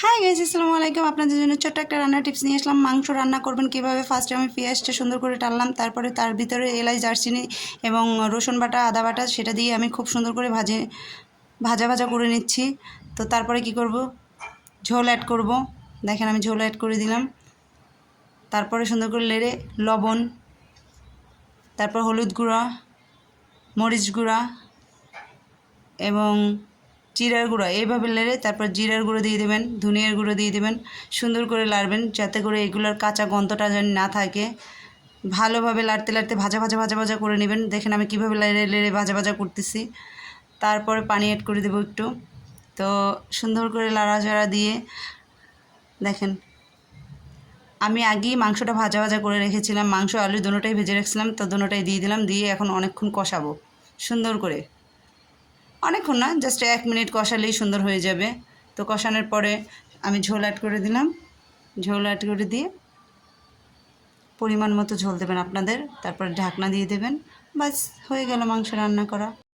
Hi guys, আসসালামু আলাইকুম। আপনাদের জন্য ছোট্ট একটা রান্নার টিপস নিয়ে আসলাম। মাংস রান্না করবেন কীভাবে। ফার্স্টে আমি পেঁয়াজটা সুন্দর করে টানলাম, তারপরে তার ভিতরে এলাচ, দারচিনি এবং রসুন বাটা, আদা বাটা সেটা দিয়ে আমি খুব সুন্দর করে ভাজা ভাজা করে নিচ্ছি। তো তারপরে কি করব, ঝোল অ্যাড করব। দেখেন আমি ঝোল অ্যাড করে দিলাম। তারপরে সুন্দর করে নেড়ে লবণ, তারপর হলুদ গুঁড়া, মরিচ গুঁড়া এবং জিরার গুঁড়ো এইভাবে নেড়ে তারপর জিরার গুঁড়ো দিয়ে দেবেন, ধনিয়ার গুঁড়ো দিয়ে দেবেন। সুন্দর করে লাড়বেন যাতে করে এগুলোর কাঁচা গন্ধটা যেন না থাকে। ভালোভাবে লাড়তে লাড়তে ভাজা ভাজা ভাজা ভাজা করে নেবেন। দেখেন আমি কীভাবে লেড়ে লেড়ে ভাজা ভাজা করতেছি। তারপরে পানি অ্যাড করে দেবো একটু। তো সুন্দর করে লাড়াচাড়া দিয়ে দেখেন আমি আগেই মাংসটা ভাজা ভাজা করে রেখেছিলাম। মাংস আলু দুটোটাই ভেজে রেখেছিলাম, তো দুটোটাই দিয়ে দিলাম। দিয়ে এখন অনেকক্ষণ কষাবো সুন্দর করে। অনেকক্ষণ না, জাস্ট 1 মিনিট কষালেই সুন্দর হয়ে যাবে। তো কষানোর পরে আমি ঝোল অ্যাড করে দিলাম। ঝোল অ্যাড করে দিয়ে পরিমাণ মতো ঝোল দেবেন আপনাদের, তারপরে ঢাকনা দিয়ে দেবেন। বাস হয়ে গেল মাংস রান্না করা।